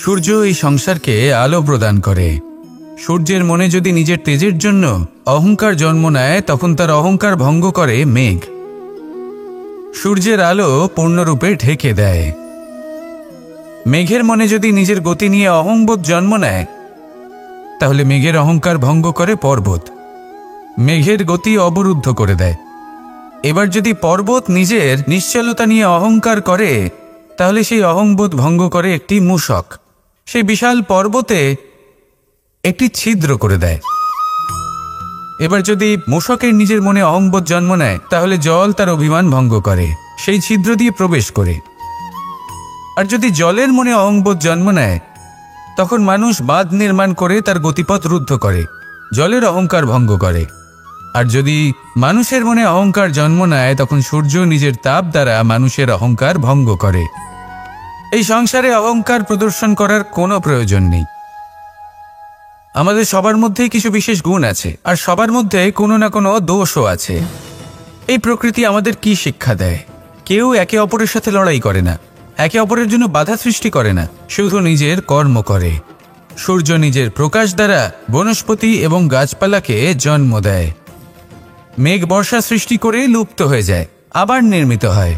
সূর্য এই সংসারকে আলো প্রদান করে। সূর্যের মনে যদি নিজের তেজের জন্য অহংকার জন্ম নেয়, তখন তার অহংকার ভঙ্গ করে মেঘ। সূর্যের আলো পূর্ণরূপে ঢেকে দেয়। মেঘের মনে যদি নিজের গতি নিয়ে অহংবোধ জন্ম নেয়, তাহলে মেঘের অহংকার ভঙ্গ করে পর্বত, মেঘের গতি অবরুদ্ধ করে দেয়। এবার যদি পর্বত নিজের নিশ্চলতা নিয়ে অহংকার করে, তাহলে সেই অহংবোধ ভঙ্গ করে একটি মূষক, সেই বিশাল পর্বতে একটি ছিদ্র করে দেয়। এবার যদি মূষকের নিজের মনে অহংবোধ জন্ম নেয়, তাহলে জল তার অভিমান ভঙ্গ করে, সেই ছিদ্র দিয়ে প্রবেশ করে। আর যদি জলের মনে অহংবোধ জন্ম নেয়, তখন মানুষ বাঁধ নির্মাণ করে তার গতিপথ রুদ্ধ করে, জলের অহংকার ভঙ্গ করে। আর যদি মানুষের মনে অহংকার জন্ম নেয়, তখন সূর্য নিজের তাপ দ্বারা মানুষের অহংকার ভঙ্গ করে। এই সংসারে অহংকার প্রদর্শন করার কোনো প্রয়োজন নেই। আমাদের সবার মধ্যেই কিছু বিশেষ গুণ আছে, আর সবার মধ্যে কোনো না কোনো দোষও আছে। এই প্রকৃতি আমাদের কি শিক্ষা দেয়? কেউ একে অপরের সাথে লড়াই করে না, একে অপরের জন্য বাধা সৃষ্টি করে না, শুধু নিজের কর্ম করে। সূর্য নিজের প্রকাশ দ্বারা বনস্পতি এবং গাছপালাকে জন্ম দেয়। মেঘ বর্ষা সৃষ্টি করে লুপ্ত হয়ে যায়, আবার নির্মিত হয়।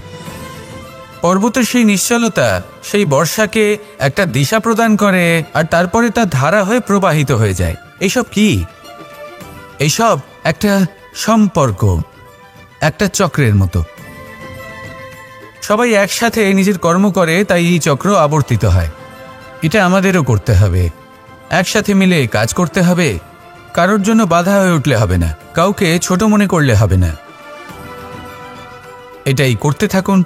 পর্বতের সেই নিশ্চলতা সেই বর্ষাকে একটা দিশা প্রদান করে, আর তারপরে তা ধারা হয়ে প্রবাহিত হয়ে যায়। এইসব কি? এইসব একটা সম্পর্ক, একটা চক্রের মতো। সবাই একসাথে নিজের কর্ম করে, তাই এই চক্র আবর্তিত হয়। এটা আমাদেরও করতে হবে, একসাথে মিলে কাজ করতে হবে। কারোর জন্য বাধা হয়ে উঠলে হবে না, কাউকে ছোট মনে করলে হবে না। এটাই করতে থাকুন,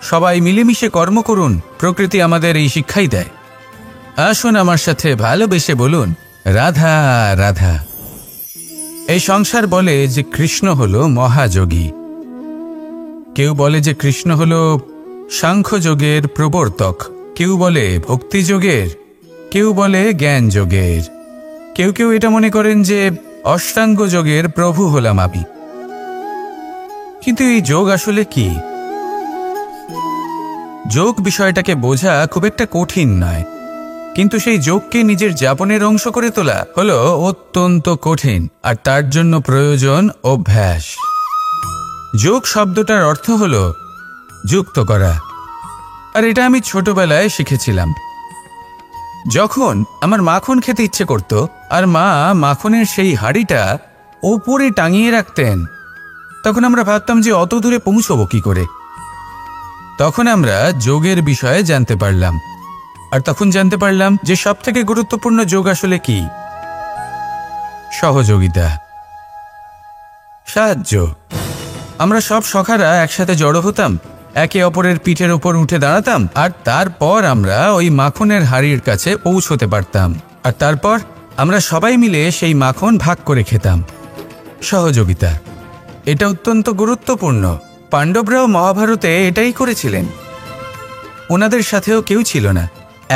সবাই মিলেমিশে কর্ম করুন। প্রকৃতি আমাদের এই শিক্ষাই দেয়। আসুন আমার সাথে ভালোবেসে বলুন, রাধা রাধা। এই সংসার বলে যে কৃষ্ণ হলো মহাযোগী, কেউ বলে যে কৃষ্ণ হলো সাংখ্যযোগের প্রবর্তক, কেউ বলে ভক্তিযোগের, কেউ বলে জ্ঞান যোগের, কেউ কেউ এটা মনে করেন যে অষ্টাঙ্গ যোগের প্রভু হলাম আমি। কিন্তু এই যোগ আসলে কি? যোগ বিষয়টাকে বোঝা খুব একটা কঠিন নয়, কিন্তু সেই যোগকে নিজের যাপনের অংশ করে তোলা হলো অত্যন্ত কঠিন, আর তার জন্য প্রয়োজন অভ্যাস। যোগ শব্দটার অর্থ হলো যুক্ত করা, আর এটা আমি ছোটবেলায় শিখেছিলাম। যখন আমার মাখন খেতে ইচ্ছে করত, আর মা মাখনের সেই হাঁড়িটা ওপরে টাঙিয়ে রাখতেন, তখন আমরা ভাবতাম যে অত দূরে পৌঁছবো কি করে। তখন আমরা যোগের বিষয়ে জানতে পারলাম, আর তখন জানতে পারলাম যে সবথেকে গুরুত্বপূর্ণ যোগ আসলে কি? সহযোগিতা, সাহায্য। আমরা সব সখারা একসাথে জড়ো হতাম, একে অপরের পিঠের ওপর উঠে দাঁড়াতাম, আর তারপর আমরা ওই মাখনের হাঁড়ির কাছে পৌঁছতে পারতাম, আর তারপর আমরা সবাই মিলে সেই মাখন ভাগ করে খেতাম। সহযোগিতা, এটা অত্যন্ত গুরুত্বপূর্ণ। পাণ্ডবরাও মহাভারতে এটাই করেছিলেন। ওনাদের সাথেও কেউ ছিল না,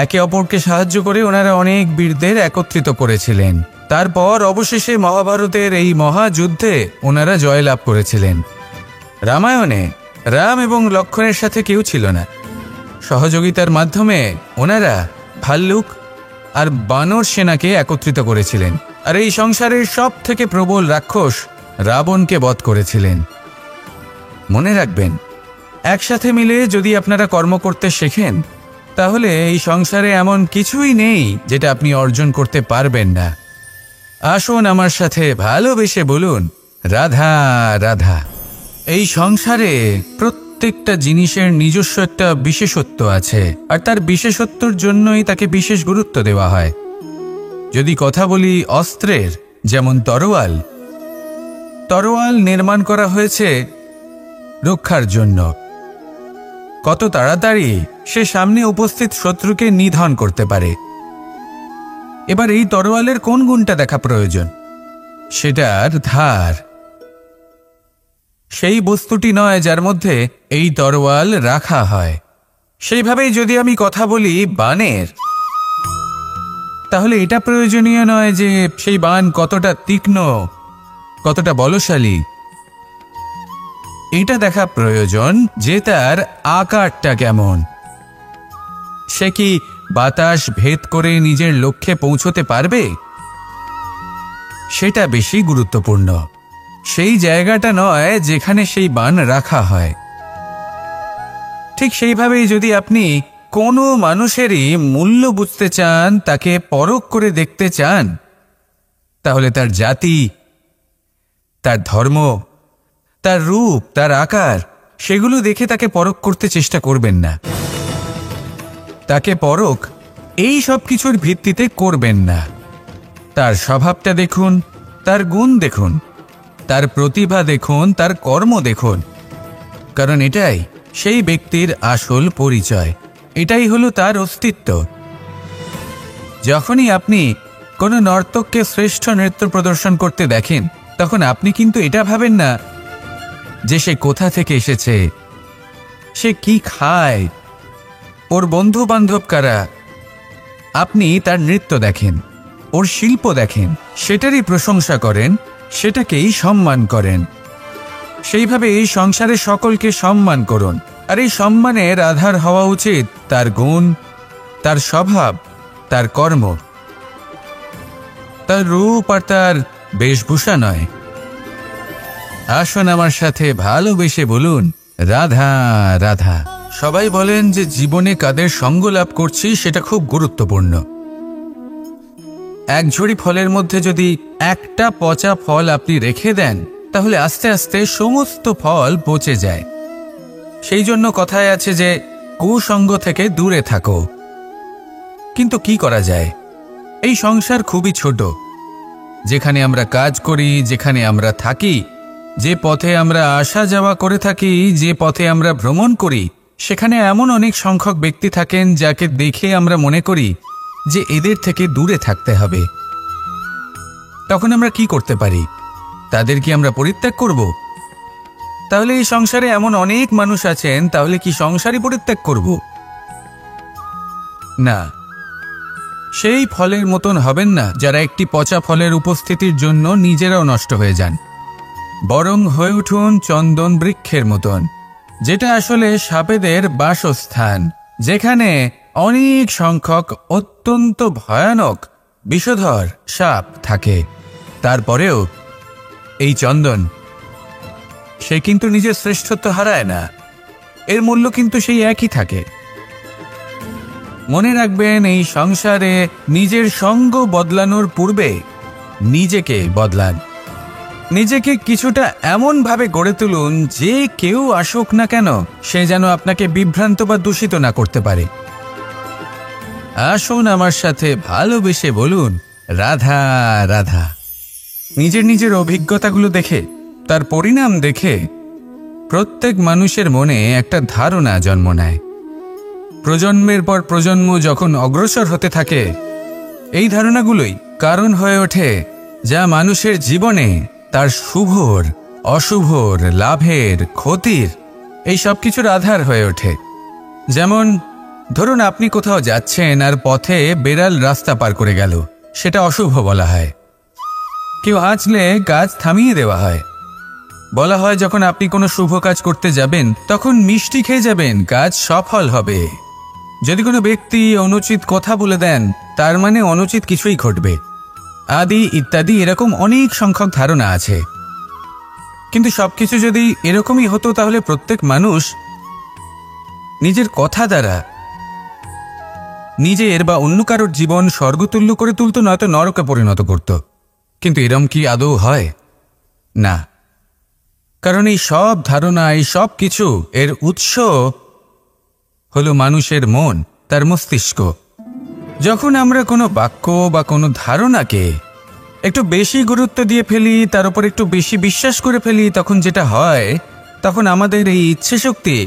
একে অপরকে সাহায্য করে ওনারা অনেক বীরদের একত্রিত করেছিলেন। তারপর অবশেষে মহাভারতের এই মহাযুদ্ধে ওনারা জয়লাভ করেছিলেন। রামায়ণে রাম এবং লক্ষ্মণের সাথে কেউ ছিল না। সহযোগিতার মাধ্যমে ওনারা ভাল্লুক আর বানর সেনাকে একত্রিত করেছিলেন, আর এই সংসারের সব থেকে প্রবল রাক্ষস রাবণকে বধ করেছিলেন। মনে রাখবেন, একসাথে মিলে যদি আপনারা কর্ম করতে শেখেন, তাহলে এই সংসারে এমন কিছুই নেই যেটা আপনি অর্জন করতে পারবেন না। আসুন আমার সাথে ভালোবেসে বলুন, রাধা রাধা। এই সংসারে প্রত্যেকটা জিনিসের নিজস্ব একটা বিশেষত্ব আছে, আর তার বিশেষত্বর জন্যই তাকে বিশেষ গুরুত্ব দেওয়া হয়। যদি কথা বলি অস্ত্রের, যেমন তরোয়াল, তরোয়াল নির্মাণ করা হয়েছে রক্ষার জন্য। কত তাড়াতাড়ি সে সামনে উপস্থিত শত্রুকে নিধন করতে পারে। এবার এই তরোয়ালের কোন গুণটা দেখা প্রয়োজন? সেটার ধার। সেই বস্তুটি নয় যার মধ্যে এই তরোয়াল রাখা হয়। সেইভাবেই যদি আমি কথা বলি বানের, তাহলে এটা প্রয়োজনীয় নয় যে সেই বান কতটা তীক্ষ্ণ, কতটা বলশালী। এটা দেখা প্রয়োজন যে তার আকারটা কেমন। সে কি বাতাস ভেদ করে নিজের লক্ষ্যে পৌঁছতে পারবে, সেটা বেশি গুরুত্বপূর্ণ। সেই জায়গাটা নয় যেখানে সেই বাণ রাখা হয়। ঠিক সেইভাবেই যদি আপনি কোনো মানুষেরই মূল্য বুঝতে চান, তাকে পরখ করে দেখতে চান, তাহলে তার জাতি, তার ধর্ম, তার রূপ, তার আকার, সেগুলো দেখে তাকে পরখ করতে চেষ্টা করবেন না। তাকে পরখ এই সব কিছুর ভিত্তিতে করবেন না। তার স্বভাবটা দেখুন, তার গুণ দেখুন, তার প্রতিভা দেখুন, তার কর্ম দেখুন, কারণ এটাই সেই ব্যক্তির আসল পরিচয়, এটাই হলো তার অস্তিত্ব। যখনই আপনি কোনো নর্তককে শ্রেষ্ঠ নৃত্য প্রদর্শন করতে দেখেন, তখন আপনি কিন্তু এটা ভাবেন না যে সে কোথা থেকে এসেছে, সে কি খায়, ওর বন্ধু বান্ধব কারা। আপনি তার নৃত্য দেখেন, ওর শিল্প দেখেন, সেটারই প্রশংসা করেন, সেটাকেই সম্মান করেন। সেইভাবে এই সংসারে সকলকে সম্মান করুন। আর এই সম্মানের আধার হওয়া উচিত তার গুণ, তার স্বভাব, তার কর্ম, তার রূপ আর তার বেশভূষা নয়। আসুন আমার সাথে ভালোবেসে বলুন, রাধা রাধা। সবাই বলেন যে জীবনে কাদের সঙ্গ লাভ করছি সেটা খুব গুরুত্বপূর্ণ। এক ঝুড়ি ফলের মধ্যে যদি একটা পচা ফল আপনি রেখে দেন, তাহলে আস্তে আস্তে সমস্ত ফল পচে যায়। সেই জন্য কথায় আছে যে কুসঙ্গ থেকে দূরে থাকো। কিন্তু কি করা যায়? এই সংসার খুবই ছোট। যেখানে আমরা কাজ করি, যেখানে আমরা থাকি, যে পথে আমরা আসা যাওয়া করে থাকি, যে পথে আমরা ভ্রমণ করি, সেখানে এমন অনেক সংখ্যক ব্যক্তি থাকেন যাকে দেখে আমরা মনে করি যে এদের থেকে দূরে থাকতে হবে। তখন আমরা কি করতে পারি? তাদের কি আমরা পরিত্যাগ করব? তাহলে এই সংসারে এমন অনেক মানুষ আছেন, তাহলে কি সংসারই পরিত্যাগ করব? না, সেই ফলের মতন হবেন না যারা একটি পচা ফলের উপস্থিতির জন্য নিজেরাও নষ্ট হয়ে যান। বরং হয়ে উঠুন চন্দন বৃক্ষের মতন, যেটা আসলে সাপেদের বাসস্থান, যেখানে অনেক সংখ্যক অত্যন্ত ভয়ানক বিষধর সাপ থাকে। তারপরেও এই চন্দন, সে কিন্তু নিজের শ্রেষ্ঠত্ব হারায় না, এর মূল্য কিন্তু সেই একই থাকে। মনে রাখবেন, এই সংসারে নিজের সঙ্গ বদলানোর পূর্বে নিজেকে বদলান। নিজেকে কিছুটা এমনভাবে গড়ে তুলুন যে কেউ আসুক না কেন সে যেন আপনাকে বিভ্রান্ত বা দূষিত না করতে পারে। আসুন আমার সাথে ভালোবেসে বলুন, রাধা রাধা। নিজের নিজের অভিজ্ঞতাগুলো দেখে, তার পরিণাম দেখে প্রত্যেক মানুষের মনে একটা ধারণা জন্ম নেয়। প্রজন্মের পর প্রজন্ম যখন অগ্রসর হতে থাকে, এই ধারণাগুলোই কারণ হয়ে ওঠে যা মানুষের জীবনে তার শুভর, অশুভর, লাভের, ক্ষতির, এই সব কিছুর আধার হয়ে ওঠে। যেমন ধরুন, আপনি কোথাও যাচ্ছেন আর পথে বেড়াল রাস্তা পার করে গেল, সেটা অশুভ বলা হয়। কেউ হাঁচলে কাজ থামিয়ে দেওয়া হয়। বলা হয় যখন আপনি কোনো শুভ কাজ করতে যাবেন তখন মিষ্টি খেয়ে যাবেন, কাজ সফল হবে। যদি কোনো ব্যক্তি অনুচিত কথা বলে দেন, তার মানে অনুচিত কিছুই ঘটবে, আদি ইত্যাদি। এরকম অনেক সংখ্যক ধারণা আছে। কিন্তু সবকিছু যদি এরকমই হতো, তাহলে প্রত্যেক মানুষ নিজের কথা দ্বারা নিজের বা অন্য কারোর জীবন স্বর্গতুল্য করে তুলত, নয়তো নরকে পরিণত করত। কিন্তু এরম কি আদৌ হয়? না। কারণ এই সব ধারণা, এই সব কিছু, এর উৎস হলো মানুষের মন, তার মস্তিষ্ক। যখন আমরা কোনো বাক্য বা কোনো ধারণাকে একটু বেশি গুরুত্ব দিয়ে ফেলি, তার উপর একটু বেশি বিশ্বাস করে ফেলি, তখন যেটা হয়, তখন আমাদের এই ইচ্ছে শক্তি,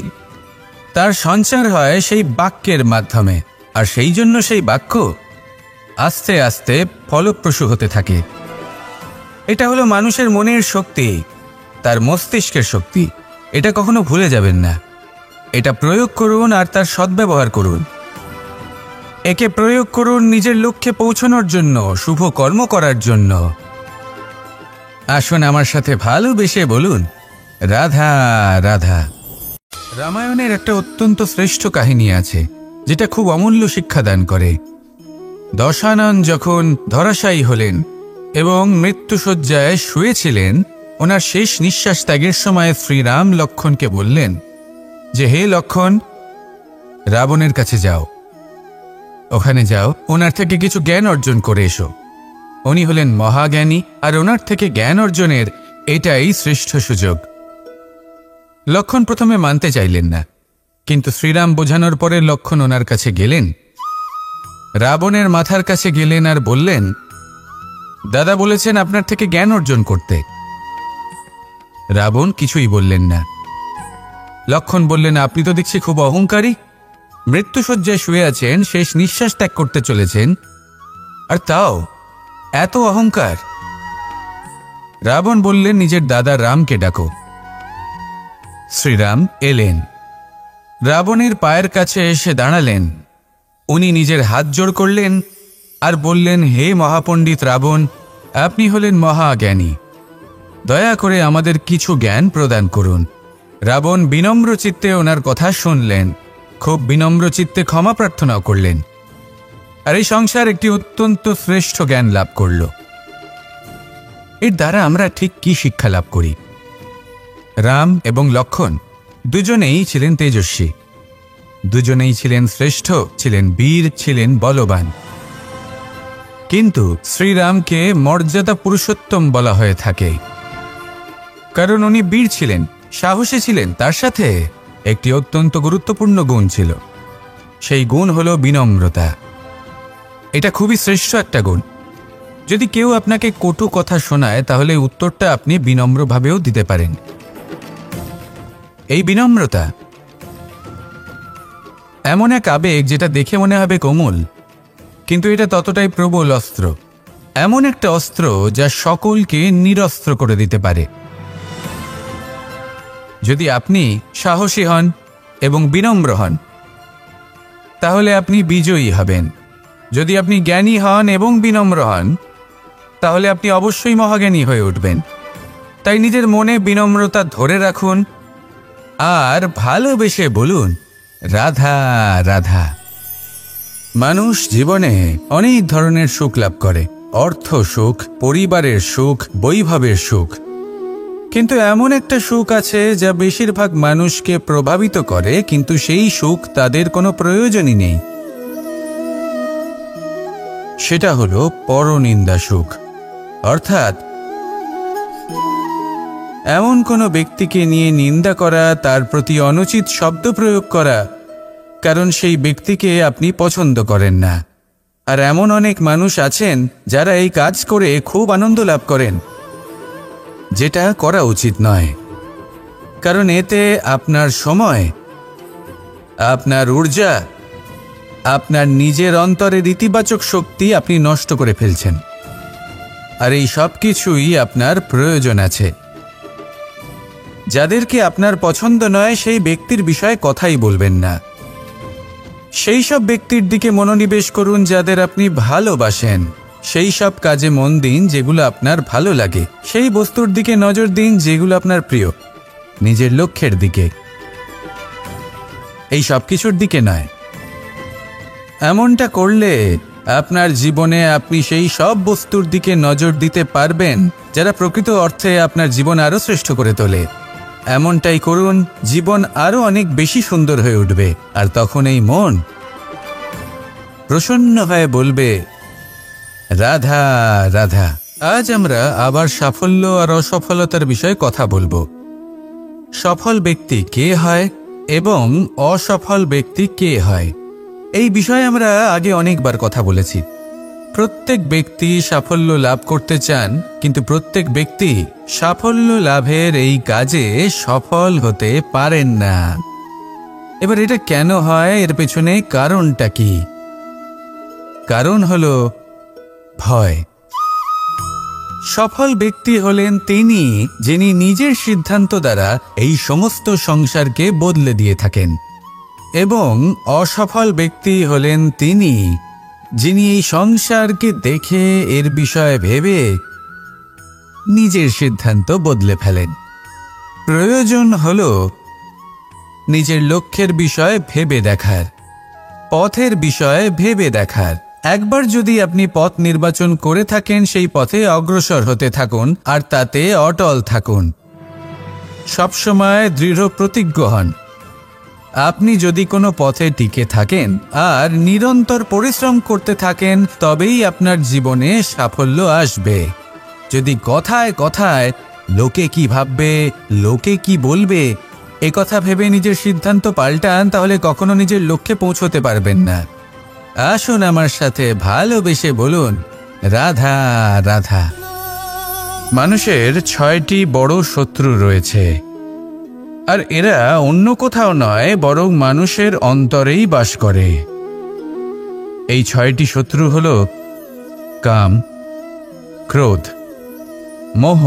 তার সঞ্চার হয় সেই বাক্যের মাধ্যমে। আর সেই জন্য সেই বাক্য আস্তে আস্তে ফলপ্রসূ হতে থাকে। এটা হলো মানুষের মনের শক্তি, তার মস্তিষ্কের শক্তি। এটা কখনো ভুলে যাবেন না। এটা প্রয়োগ করুন আর তার সদ্ব্যবহার করুন। একে প্রয়োগ করুন নিজের লক্ষ্যে পৌঁছানোর জন্য, শুভ কর্ম করার জন্য। আসুন আমার সাথে ভালোবেসে বলুন, রাধা রাধা। রামায়ণের একটা অত্যন্ত শ্রেষ্ঠ কাহিনী আছে, যেটা খুব অমূল্য শিক্ষাদান করে। দশানন যখন ধরাশায়ী হলেন এবং মৃত্যুশয্যায় শুয়েছিলেন, ওনার শেষ নিঃশ্বাস ত্যাগের সময় শ্রীরাম লক্ষ্মণকে বললেন যে, হে লক্ষ্মণ, রাবণের কাছে যাও, ওখানে যাও, ওনার থেকে কিছু জ্ঞান অর্জন করে এসো। উনি হলেন মহাজ্ঞানী, আর ওনার থেকে জ্ঞান অর্জনের এটাই শ্রেষ্ঠ সুযোগ। লক্ষ্মণ প্রথমে মানতে চাইলেন না, কিন্তু শ্রীরাম বোঝানোর পরে লক্ষ্মণ ওনার কাছে গেলেন, রাবণের মাথার কাছে গেলেন আর বললেন, দাদা বলেছেন আপনার থেকে জ্ঞান অর্জন করতে। রাবণ কিছুই বললেন না। লক্ষ্মণ বললেন, আপনি তো দেখছি খুব অহংকারী, মৃত্যুশয্যায় শুয়ে আছেন, শেষ নিঃশ্বাস ত্যাগ করতে চলেছেন, আর তাও এত অহংকার। রাবণ বললেন, নিজের দাদা রামকে ডাকো। শ্রীরাম এলেন, রাবণের পায়ের কাছে এসে দাঁড়ালেন। উনি নিজের হাত জোড় করলেন আর বললেন, হে মহাপণ্ডিত রাবণ, আপনি হলেন মহাজ্ঞানী, দয়া করে আমাদের কিছু জ্ঞান প্রদান করুন। রাবণ বিনম্র চিত্তে ওনার কথা শুনলেন, খুব বিনম্র চিত্তে ক্ষমা প্রার্থনাও করলেন, আর এই সংসার একটি অত্যন্ত শ্রেষ্ঠ জ্ঞান লাভ করল। এর দ্বারা আমরা ঠিক কি শিক্ষা লাভ করি? রাম এবং লক্ষ্মণ দুজনেই ছিলেন তেজস্বী, দুজনেই ছিলেন শ্রেষ্ঠ, ছিলেন বীর, ছিলেন বলবান। কিন্তু শ্রীরামকে মর্যাদা পুরুষোত্তম বলা হয়ে থাকে, কারণ উনি বীর ছিলেন, সাহসী ছিলেন, তার সাথে একটি অত্যন্ত গুরুত্বপূর্ণ গুণ ছিল। সেই গুণ হল বিনম্রতা। এটা খুবই শ্রেষ্ঠ একটা গুণ। যদি কেউ আপনাকে কটু কথা শোনায়, তাহলে উত্তরটা আপনি বিনম্রভাবেও দিতে পারেন। এই বিনম্রতা এমন এক আবেগ যেটা দেখে মনে হবে কোমল, কিন্তু এটা ততটাই প্রবল অস্ত্র, এমন একটা অস্ত্র যা সকলকে নিরস্ত্র করে দিতে পারে। যদি আপনি সাহসী হন এবং বিনম্র হন, তাহলে আপনি বিজয়ী হবেন। যদি আপনি জ্ঞানী হন এবং বিনম্র হন, তাহলে আপনি অবশ্যই মহাজ্ঞানী হয়ে উঠবেন। তাই নিজের মনে বিনম্রতা ধরে রাখুন আর ভালোবেসে বলুন, রাধা রাধা। মানুষ জীবনে অনেক ধরনের সুখ লাভ করে, অর্থ সুখ, পরিবারের সুখ, বৈভবের সুখ, কিন্তু এমন একটা সুখ আছে যা বেশিরভাগ মানুষকে প্রভাবিত করে, কিন্তু সেই সুখ তাদের কোনো প্রয়োজনই নেই। সেটা হলো পরনিন্দা সুখ, অর্থাৎ এমন কোনো ব্যক্তিকে নিয়ে নিন্দা করা, তার প্রতি অনুচিত শব্দ প্রয়োগ করা, কারণ সেই ব্যক্তিকে আপনি পছন্দ করেন না। আর এমন অনেক মানুষ আছেন যারা এই কাজ করে খুব আনন্দ লাভ করেন, যেটা করা উচিত নয়, কারণ এতে আপনার সময়, আপনার ঊর্জা, আপনার নিজের অন্তরের ইতিবাচক শক্তি আপনি নষ্ট করে ফেলছেন। আর এই সব কিছুই আপনার প্রয়োজন আছে। যাদেরকে আপনার পছন্দ নয়, সেই ব্যক্তির বিষয়ে কথাই বলবেন না। সেই সব ব্যক্তির দিকে মনোনিবেশ করুন যাদের আপনি ভালোবাসেন। সেই সব কাজে মন দিন যেগুলো আপনার ভালো লাগে। সেই বস্তুর দিকে নজর দিন যেগুলো আপনার প্রিয়, নিজের লক্ষ্যের দিকে, এই সব কিছুর দিকে নয়। এমনটা করলে আপনার জীবনে আপনি সেই সব বস্তুর দিকে নজর দিতে পারবেন যারা প্রকৃত অর্থে আপনার জীবন আরও শ্রেষ্ঠ করে তোলে। এমনটাই করুন, জীবন আরও অনেক বেশি সুন্দর হয়ে উঠবে। আর তখন এই মন প্রসন্ন হয়ে বলবে, রাধা রাধা। আজ আমরা আবার সাফল্য আর অসফলতার বিষয়ে কথা বলবো। সফল ব্যক্তি কে হয় এবং অসফল ব্যক্তি কে হয়, এই বিষয়ে আমরা আগে অনেকবার কথা বলেছি। প্রত্যেক ব্যক্তি সাফল্য লাভ করতে চান, কিন্তু প্রত্যেক ব্যক্তি সাফল্য লাভের এই কাজে সফল হতে পারেন না। এবার এটা কেন হয়, এর পেছনে কারণটা কি? কারণ হলো ভয়। সফল ব্যক্তি হলেন তিনি যিনি নিজের সিদ্ধান্ত দ্বারা এই সমস্ত সংসারকে বদলে দিয়ে থাকেন, এবং অসফল ব্যক্তি হলেন তিনি যিনি এই সংসারকে দেখে এর বিষয়ে ভেবে নিজের সিদ্ধান্ত বদলে ফেলেন। প্রয়োজন হল নিজের লক্ষ্যের বিষয়ে ভেবে দেখার, পথের বিষয়ে ভেবে দেখার। একবার যদি আপনি পথ নির্বাচন করে থাকেন, সেই পথে অগ্রসর হতে থাকুন আর তাতে অটল থাকুন। সবসময় দৃঢ় প্রতিজ্ঞ হন। আপনি যদি কোনো পথে টিকে থাকেন আর নিরন্তর পরিশ্রম করতে থাকেন, তবেই আপনার জীবনে সাফল্য আসবে। যদি কথায় কথায় লোকে কি ভাববে, লোকে কি বলবে, একথা ভেবে নিজের সিদ্ধান্ত পাল্টান, তাহলে কখনো নিজের লক্ষ্যে পৌঁছতে পারবেন না। আসুন আমার সাথে ভালোবেসে বলুন, রাধা রাধা। মানুষের 6টি বড় শত্রু রয়েছে, আর এরা অন্য কোথাও নয়, বরং মানুষের অন্তরেই বাস করে। এই 6টি শত্রু হল কাম, ক্রোধ, মোহ,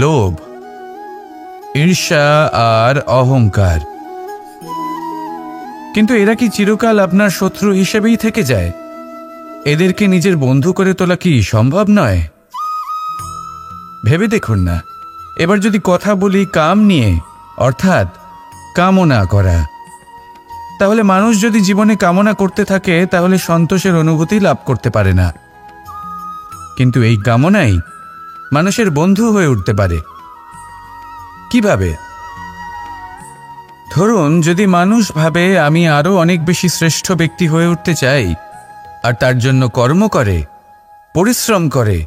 লোভ, ঈর্ষা আর অহংকার। কিন্তু এরা কি চিরকাল আপনার শত্রু হিসেবেই থেকে যায়? এদেরকে নিজের বন্ধু করে তোলা কি সম্ভব নয়? ভেবে দেখুন না। এবার যদি কথা বলি কাম নিয়ে, অর্থাৎ কামনা করা, তাহলে মানুষ যদি জীবনে কামনা করতে থাকে, তাহলে সন্তোষের অনুভূতি লাভ করতে পারে না। কিন্তু এই কামনাই মানুষের বন্ধু হয়ে উঠতে পারে। কিভাবে? ধরুন, যদি মানুষ ভাবে আমি আরো অনেক বেশি শ্রেষ্ঠ ব্যক্তি হয়ে উঠতে চাই, আর তার জন্য কর্ম করে, পরিশ্রম করে,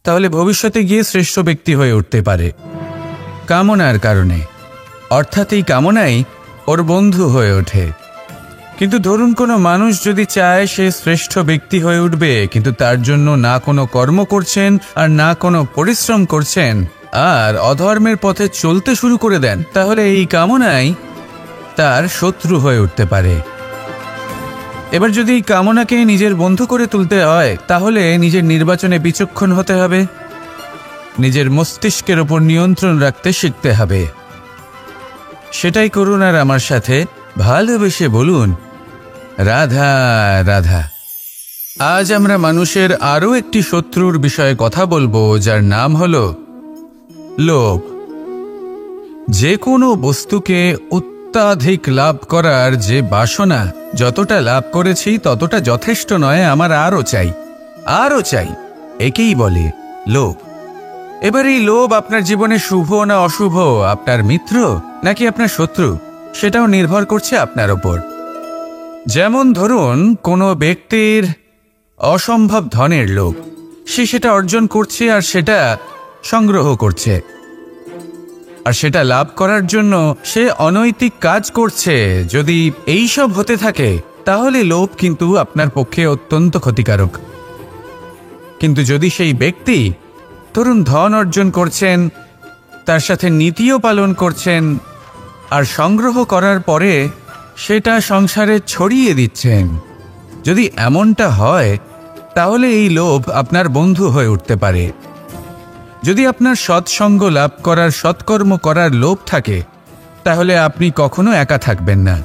তাহলে ভবিষ্যতে গিয়ে শ্রেষ্ঠ ব্যক্তি হয়ে উঠতে পারে কামনার কারণে। অর্থাৎ এই কামনাই ওর বন্ধু হয়ে ওঠে। কিন্তু ধরুন, কোনো মানুষ যদি চায় সে শ্রেষ্ঠ ব্যক্তি হয়ে উঠবে, কিন্তু তার জন্য না কোনো কর্ম করছেন আর না কোনো পরিশ্রম করছেন, আর অধর্মের পথে চলতে শুরু করে দেন, তাহলে এই কামনাই তার শত্রু হয়ে উঠতে পারে। এবার যদি এই কামনাকে নিজের বন্ধু করে তুলতে হয়, তাহলে নিজের নির্বাচনে বিচক্ষণ হতে হবে, নিজের মস্তিষ্কের ওপর নিয়ন্ত্রণ রাখতে শিখতে হবে। সেটাই করুন আর আমার সাথে ভালোবেসে বলুন, রাধা রাধা। আজ আমরা মানুষের আরও একটি শত্রুর বিষয়ে কথা বলবো, যার নাম হলো লোভ। যে কোনো বস্তুকে অত্যাধিক লাভ করার যে বাসনা, যতটা লাভ করেছি ততটা যথেষ্ট নয়, আমার আরও চাই, আরও চাই, একেই বলে লোভ। এবার এই লোভ আপনার জীবনে শুভ না অশুভ, আপনার মিত্র নাকি আপনার শত্রু, সেটাও নির্ভর করছে আপনার ওপর। যেমন ধরুন, কোনো ব্যক্তির অসম্ভব ধনের লোভ, সে সেটা অর্জন করছে আর সেটা সংগ্রহ করছে, আর সেটা লাভ করার জন্য সে অনৈতিক কাজ করছে। যদি এই সব হতে থাকে, তাহলে লোভ কিন্তু আপনার পক্ষে অত্যন্ত ক্ষতিকারক। কিন্তু যদি সেই ব্যক্তি ধরুন ধন অর্জন করছেন, তার সাথে নীতিও পালন করছেন, আর সংগ্রহ করার পরে সেটা সংসারে ছড়িয়ে দিচ্ছেন, যদি এমনটা হয়, তাহলে এই লোভ আপনার বন্ধু হয়ে উঠতে পারে। যদি আপনার সৎসঙ্গ লাভ করার, সৎকর্ম করার লোভ থাকে, তাহলে আপনি কখনো একা থাকবেন না।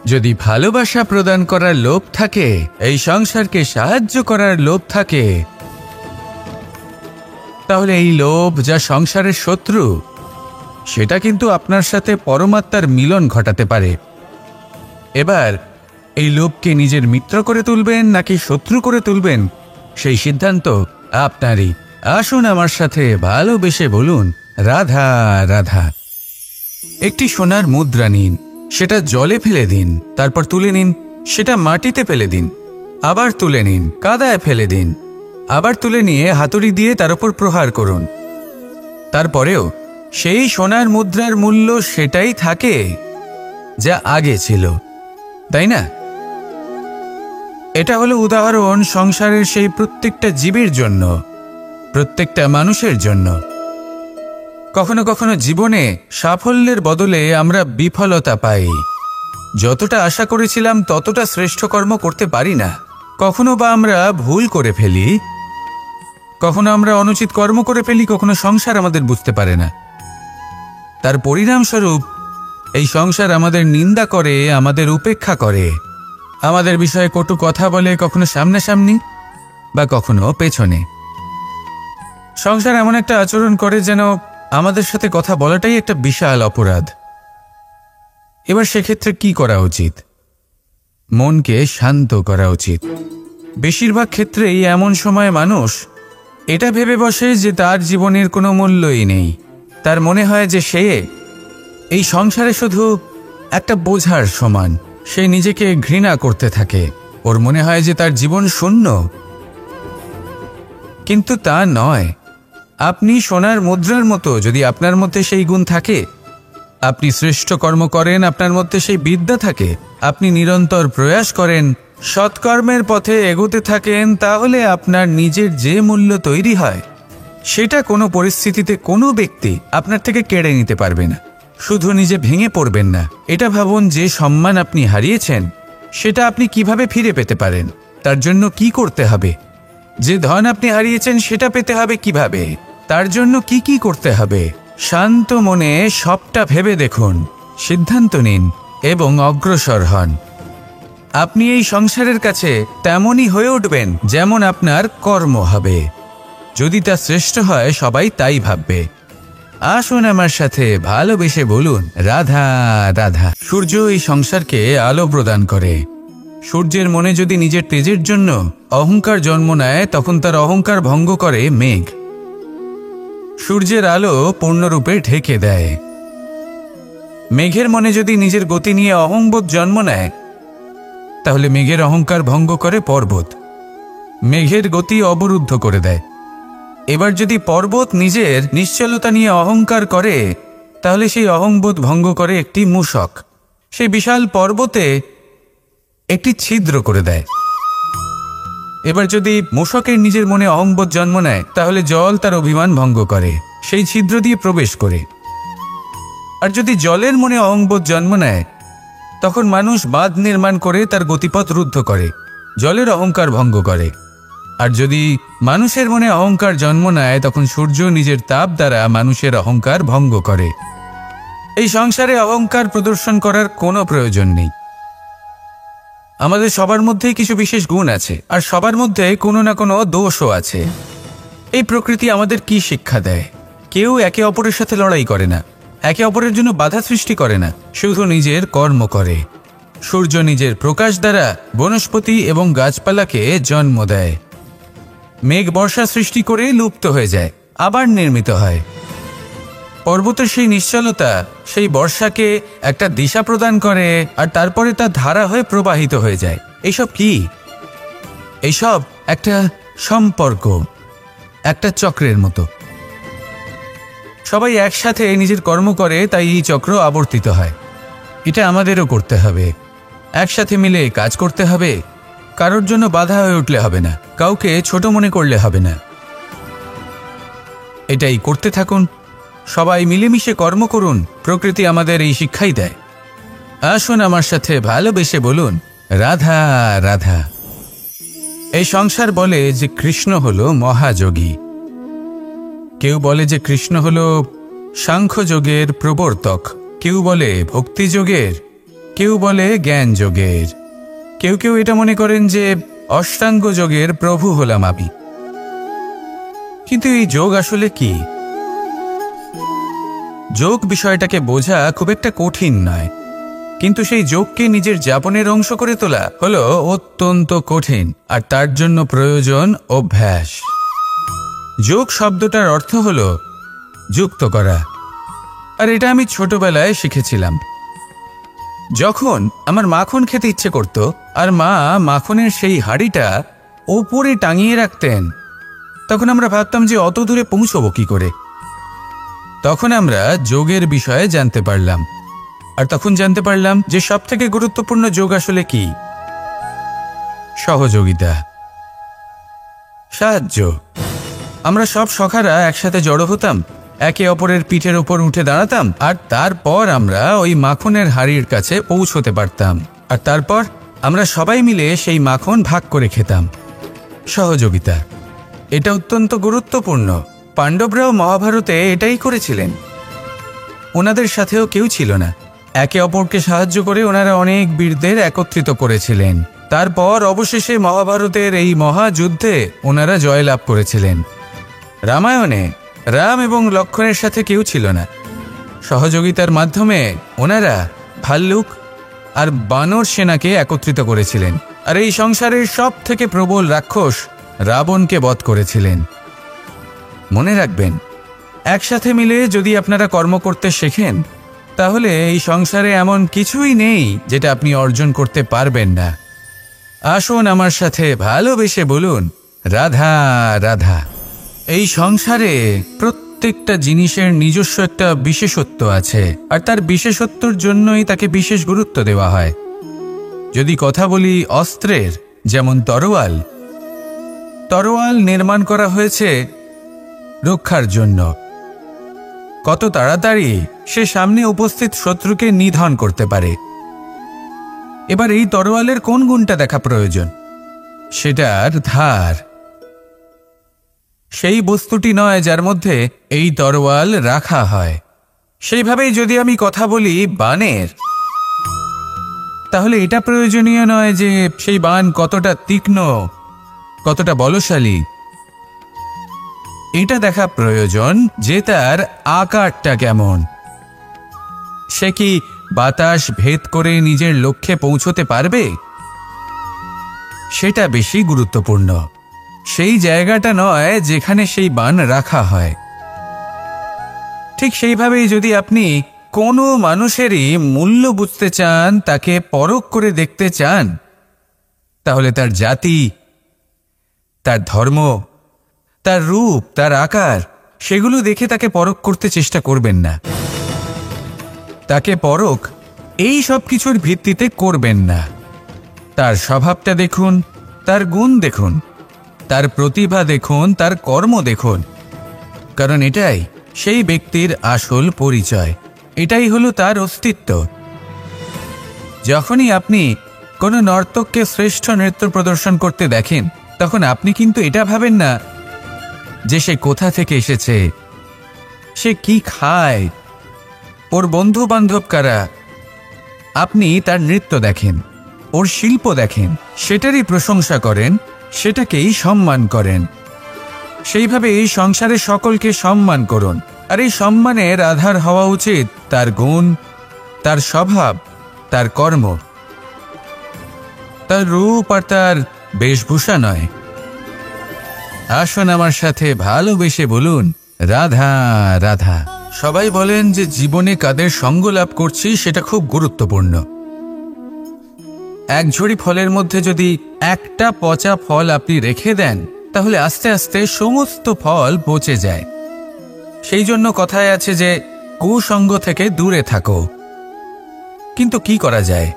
যদি ভালোবাসা প্রদান করার লোভ থাকে, এই সংসারকে সাহায্য করার লোভ থাকে, তাহলে এই লোভ, যা সংসারের শত্রু, সেটা কিন্তু আপনার সাথে পরমাত্মার মিলন ঘটাতে পারে। এবার এই লোভকে নিজের মিত্র করে তুলবেন নাকি শত্রু করে তুলবেন, সেই সিদ্ধান্ত আপনারই। আসুন আমার সাথে ভালোবেসে বলুন, রাধা রাধা। একটি সোনার মুদ্রা নিন, সেটা জলে ফেলে দিন, তারপর তুলে নিন, সেটা মাটিতে ফেলে দিন, আবার তুলে নিন, কাদায় ফেলে দিন, আবার তুলে নিয়ে হাতুড়ি দিয়ে তার উপর প্রহার করুন। তারপরেও সেই সোনার মুদ্রার মূল্য সেটাই থাকে যা আগে ছিল, তাই না? এটা হলো উদাহরণ সংসারের সেই প্রত্যেকটা জীবের জন্য, প্রত্যেকটা মানুষের জন্য। কখনো কখনো জীবনে সাফল্যের বদলে আমরা বিফলতা পাই। যতটা আশা করেছিলাম ততটা শ্রেষ্ঠ কর্ম করতে পারি না। কখনো বা আমরা ভুল করে ফেলি, কখনো আমরা অনুচিত কর্ম করে ফেলি, কখনো সংসার আমাদের বুঝতে পারে না। তার পরিণামস্বরূপ এই সংসার আমাদের নিন্দা করে, আমাদের উপেক্ষা করে, আমাদের বিষয়ে কটু কথা বলে, কখনো সামনাসামনি বা কখনো পেছনে। সংসার এমন একটা আচরণ করে যেন আমাদের সাথে কথা বলাটাই একটা বিশাল অপরাধ। এবার সেক্ষেত্রে কি করা উচিত? মনকে শান্ত করা উচিত। বেশিরভাগ ক্ষেত্রেই এমন সময় মানুষ এটা ভেবে বসে যে তার জীবনের কোনো মূল্যই নেই। তার মনে হয় যে সে এই সংসারে শুধু একটা বোঝার সমান। সে নিজেকে ঘৃণা করতে থাকে। ওর মনে হয় যে তার জীবন শূন্য। কিন্তু তা নয়। আপনি সোনার মুদ্রার মতো। যদি আপনার মধ্যে সেই গুণ থাকে, আপনি শ্রেষ্ঠ কর্ম করেন, আপনার মধ্যে সেই বিদ্যা থাকে, আপনি নিরন্তর প্রয়াস করেন, সৎকর্মের পথে এগোতে থাকেন, তাহলে আপনার নিজের যে মূল্য তৈরি হয় সেটা কোনো পরিস্থিতিতে কোনো ব্যক্তি আপনার থেকে কেড়ে নিতে পারবে না। শুধু নিজে ভেঙে পড়বেন না। এটা ভাবুন, যে সম্মান আপনি হারিয়েছেন সেটা আপনি কিভাবে ফিরে পেতে পারেন। তার জন্য কি করতে হবে? যে ধন আপনি হারিয়েছেন সেটা পেতে হবে কিভাবে? তার জন্য কি কি করতে হবে? শান্ত মনে সবটা ভেবে দেখুন, সিদ্ধান্ত নিন এবং অগ্রসর হন। আপনি এই সংসারের কাছে তেমনই হয়ে উঠবেন যেমন আপনার কর্ম হবে। যদি তা শ্রেষ্ঠ হয়, সবাই তাই ভাববে। আসুন আমার সাথে ভালোবেসে বলুন, রাধা রাধা। সূর্য এই সংসারকে আলো প্রদান করে। সূর্যের মনে যদি নিজের তেজের জন্য অহংকার জন্ম নেয়, তখন তার অহংকার ভঙ্গ করে মেঘ। সূর্যের আলো পূর্ণরূপে ঢেকে দেয়। মেঘের মনে যদি নিজের গতি নিয়ে অহংবোধ জন্ম নেয়, তাহলে মেঘের অহংকার ভঙ্গ করে পর্বত। মেঘের গতি অবরুদ্ধ করে দেয়। এবার যদি পর্বত নিজের নিশ্চলতা নিয়ে অহংকার করে, তাহলে সেই অহংবোধ ভঙ্গ করে একটি মূষক। সেই বিশাল পর্বতে একটি ছিদ্র করে দেয়। এবার যদি মূষকের নিজের মনে অহংবোধ জন্ম নেয়, তাহলে জল তার অভিমান ভঙ্গ করে, সেই ছিদ্র দিয়ে প্রবেশ করে। আর যদি জলের মনে অহংবোধ জন্ম নেয়, তখন মানুষ বাঁধ নির্মাণ করে তার গতিপথ রুদ্ধ করে, জলের অহংকার ভঙ্গ করে। আর যদি মানুষের মনে অহংকার জন্ম নেয়, তখন সূর্য নিজের তাপ দ্বারা মানুষের অহংকার ভঙ্গ করে। এই সংসারে অহংকার প্রদর্শন করার কোনো প্রয়োজন নেই। আমাদের সবার মধ্যেই কিছু বিশেষ গুণ আছে, আর সবার মধ্যে কোনো না কোনো দোষও আছে। এই প্রকৃতি আমাদের কি শিক্ষা দেয়? কেউ একে অপরের সাথে লড়াই করে না, একে অপরের জন্য বাধা সৃষ্টি করে না, শুধু নিজের কর্ম করে। সূর্য নিজের প্রকাশ দ্বারা বনস্পতি এবং গাছপালাকে জন্ম দেয়। মেঘ বর্ষা সৃষ্টি করে লুপ্ত হয়ে যায়, আবার নির্মিত হয়। পর্বতের সেই নিশ্চলতা সেই বর্ষাকে একটা দিশা প্রদান করে, আর তারপরে তা ধারা হয়ে প্রবাহিত হয়ে যায়। এইসব কি? এইসব একটা সম্পর্ক, একটা চক্রের মতো। সবাই একসাথে নিজের কর্ম করে, তাই এই চক্র আবর্তিত হয়। এটা আমাদেরও করতে হবে। একসাথে মিলে কাজ করতে হবে। কারোর জন্য বাধা হয়ে উঠলে হবে না, কাউকে ছোট মনে করলে হবে না। এটাই করতে থাকুন। সবাই মিলেমিশে কর্ম করুন। প্রকৃতি আমাদের এই শিক্ষাই দেয়। আসুন আমার সাথে ভালোবেসে বলুন, রাধা রাধা। এই সংসার বলে যে কৃষ্ণ হলো মহাযোগী। কেউ বলে যে কৃষ্ণ হলো সাংখ্যযোগের প্রবর্তক, কেউ বলে ভক্তিযোগের, কেউ বলে জ্ঞান যোগের, কেউ কেউ এটা মনে করেন যে অষ্টাঙ্গ যোগের প্রভু হলাম আমি। কিন্তু এই যোগ আসলে কি? যোগ বিষয়টাকে বোঝা খুব একটা কঠিন নয়, কিন্তু সেই যোগকে নিজের যাপনের অংশ করে তোলা হলো অত্যন্ত কঠিন, আর তার জন্য প্রয়োজন অভ্যাস। যোগ শব্দটার অর্থ হলো যুক্ত করা, আর এটা আমি ছোটবেলায় শিখেছিলাম। যখন আমার মাখন খেতে ইচ্ছে করত, আর মা মাখনের সেই হাঁড়িটা ওপরে টাঙিয়ে রাখতেন, তখন আমরা ভাবতাম যে অত দূরে পৌঁছবো কি করে। তখন আমরা যোগের বিষয়ে জানতে পারলাম, আর তখন জানতে পারলাম যে সবথেকে গুরুত্বপূর্ণ যোগ আসলে কি? সহযোগিতা, সাহায্য। আমরা সব সখারা একসাথে জড়ো হতাম, একে অপরের পিঠের ওপর উঠে দাঁড়াতাম, আর তারপর আমরা ওই মাখনের হাঁড়ির কাছে পৌঁছতে পারতাম, আর তারপর আমরা সবাই মিলে সেই মাখন ভাগ করে খেতাম। সহযোগিতা, এটা অত্যন্ত গুরুত্বপূর্ণ। পাণ্ডবরাও মহাভারতে এটাই করেছিলেন। ওনাদের সাথেও কেউ ছিল না। একে অপরকে সাহায্য করে ওনারা অনেক বীরদের একত্রিত করেছিলেন। তারপর অবশেষে মহাভারতের এই মহাযুদ্ধে ওনারা জয়লাভ করেছিলেন। রামায়ণে রাম এবং লক্ষ্মণের সাথে কেউ ছিল না। সহযোগিতার মাধ্যমে ওনারা ভাল্লুক, আর বানর সেনাকে একত্রিত করেছিলেন, আর এই সংসারের সব থেকে প্রবল রাক্ষস রাবণকে বধ করেছিলেন। মনে রাখবেন, একসাথে মিলে যদি আপনারা কর্ম করতে শেখেন, তাহলে এই সংসারে এমন কিছুই নেই যেটা আপনি অর্জন করতে পারবেন না। আসুন আমার সাথে ভালোবেসে বলুন, রাধা রাধা। এই সংসারে প্রত্যেকটা জিনিসের নিজস্ব একটা বিশেষত্ব আছে, আর তার বিশেষত্বর জন্যই তাকে বিশেষ গুরুত্ব দেওয়া হয়। যদি কথা বলি অস্ত্রের, যেমন তরোয়াল। তরোয়াল নির্মাণ করা হয়েছে রক্ষার জন্য। কত তাড়াতাড়ি সে সামনে উপস্থিত শত্রুকে নিধন করতে পারে। এবার এই তরোয়ালের কোন গুণটা দেখা প্রয়োজন? সেটার ধার। সেই বস্তুটি নয় যার মধ্যে এই তরোয়াল রাখা হয়। সেইভাবেই যদি আমি কথা বলি বানের, তাহলে এটা প্রয়োজনীয় নয় যে সেই বান কতটা তীক্ষ্ণ, কতটা বলশালী। এটা দেখা প্রয়োজন যে তার আকারটা কেমন। সে কি বাতাস ভেদ করে নিজের লক্ষ্যে পৌঁছতে পারবে? সেটা বেশি গুরুত্বপূর্ণ, সেই জায়গাটা নয় যেখানে সেই বান রাখা হয়। ঠিক সেইভাবেই যদি আপনি কোনো মানুষেরই মূল্য বুঝতে চান, তাকে পরখ করে দেখতে চান, তাহলে তার জাতি, তার ধর্ম, তার রূপ, তার আকার, সেগুলো দেখে তাকে পরখ করতে চেষ্টা করবেন না। তাকে পরখ এই সব কিছুর ভিত্তিতে করবেন না। তার স্বভাবটা দেখুন, তার গুণ দেখুন, তার প্রতিভা দেখুন, তার কর্ম দেখুন, কারণ এটাই সেই ব্যক্তির আসল পরিচয়, এটাই হলো তার অস্তিত্ব। যখনই আপনি কোনো নর্তককে শ্রেষ্ঠ নৃত্য প্রদর্শন করতে দেখেন, তখন আপনি কিন্তু এটা ভাবেন না যে সে কোথা থেকে এসেছে, সে কি খায়, ওর বন্ধু বান্ধব কারা। আপনি তার নৃত্য দেখেন, ওর শিল্প দেখেন, সেটারই প্রশংসা করেন, সেটাকেই সম্মান করেন। সেইভাবে এই সংসারে সকলকে সম্মান করুন, আর এই সম্মানের আধার হওয়া উচিত তার গুণ, তার স্বভাব, তার কর্ম, তার রূপ আর তার বেশভূষা নয়। আসুন আমার সাথে ভালোবেসে বলুন, রাধা রাধা। সবাই বলেন যে জীবনে কাদের সঙ্গ লাভ করছি সেটা খুব গুরুত্বপূর্ণ। এক ঝুড়ি ফলের মধ্যে যদি একটা পচা ফল আপনি রেখে দেন, তাহলে আস্তে আস্তে সমস্ত ফল পচে যায়। সেই জন্য কথায় আছে যে কুসঙ্গ থেকে দূরে থাকো। কিন্তু কি করা যায়?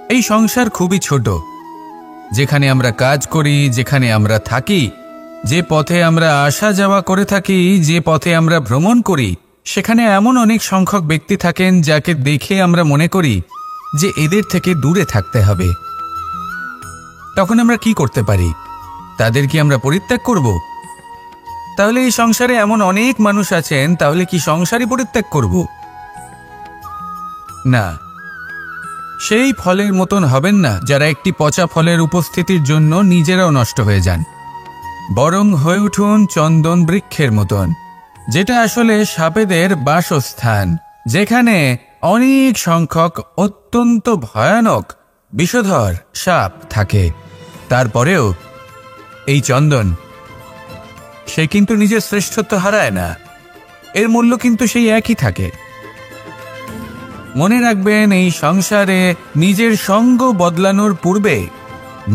এই সংসার খুবই ছোট। যেখানে আমরা কাজ করি, যেখানে আমরা থাকি, যে পথে আমরা আসা যাওয়া করে থাকি, যে পথে আমরা ভ্রমণ করি, সেখানে এমন অনেক সংখ্যক ব্যক্তি থাকেন যাকে দেখে আমরা মনে করি যে এদের থেকে দূরে থাকতে হবে। তখন আমরা কি করতে পারি? তাদের কি আমরা পরিত্যাগ করব? তাহলে এই সংসারে এমন অনেক মানুষ আছেন, তাহলে কি সংসারই পরিত্যাগ করব? না, সেই ফলের মতন হবেন না যারা একটি পচা ফলের উপস্থিতির জন্য নিজেরাও নষ্ট হয়ে যান। বরং হয়ে উঠুন চন্দন বৃক্ষের মতন, যেটা আসলে সাপেদের বাসস্থান, যেখানে অনেক সংখ্যক অত্যন্ত ভয়ানক বিষধর সাপ থাকে। তারপরেও এই চন্দন, সে কিন্তু নিজের শ্রেষ্ঠত্ব হারায় না, এর মূল্য কিন্তু সেই একই থাকে। মনে রাখবেন, এই সংসারে নিজের সঙ্গ বদলানোর পূর্বে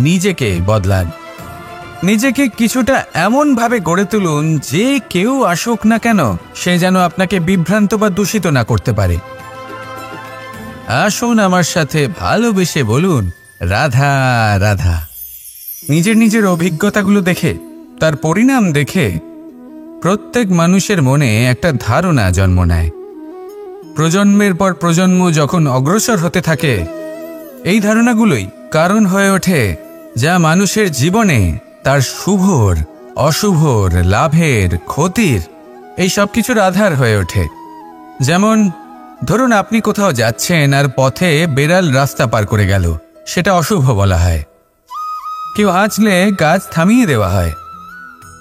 নিজেকে বদলান। নিজেকে কিছুটা এমনভাবে গড়ে তুলুন যে কেউ আসুক না কেন সে যেন আপনাকে বিভ্রান্ত বা দূষিত না করতে পারে। আসুন আমার সাথে ভালোবেসে বলুন, রাধা রাধা। নিজের নিজের অভিজ্ঞতাগুলো দেখে, তার পরিণাম দেখে প্রত্যেক মানুষের মনে একটা ধারণা জন্ম নেয়। প্রজন্মের পর প্রজন্ম যখন অগ্রসর হতে থাকে, এই ধারণাগুলোই কারণ হয়ে ওঠে যা মানুষের জীবনে তার শুভর, অশুভর, লাভের, ক্ষতির এই সব কিছুর আধার হয়ে ওঠে। যেমন ধরুন, আপনি কোথাও যাচ্ছেন আর পথে বেড়াল রাস্তা পার করে গেল, সেটা অশুভ বলা হয়। কেউ হাঁচলে কাজ থামিয়ে দেওয়া হয়।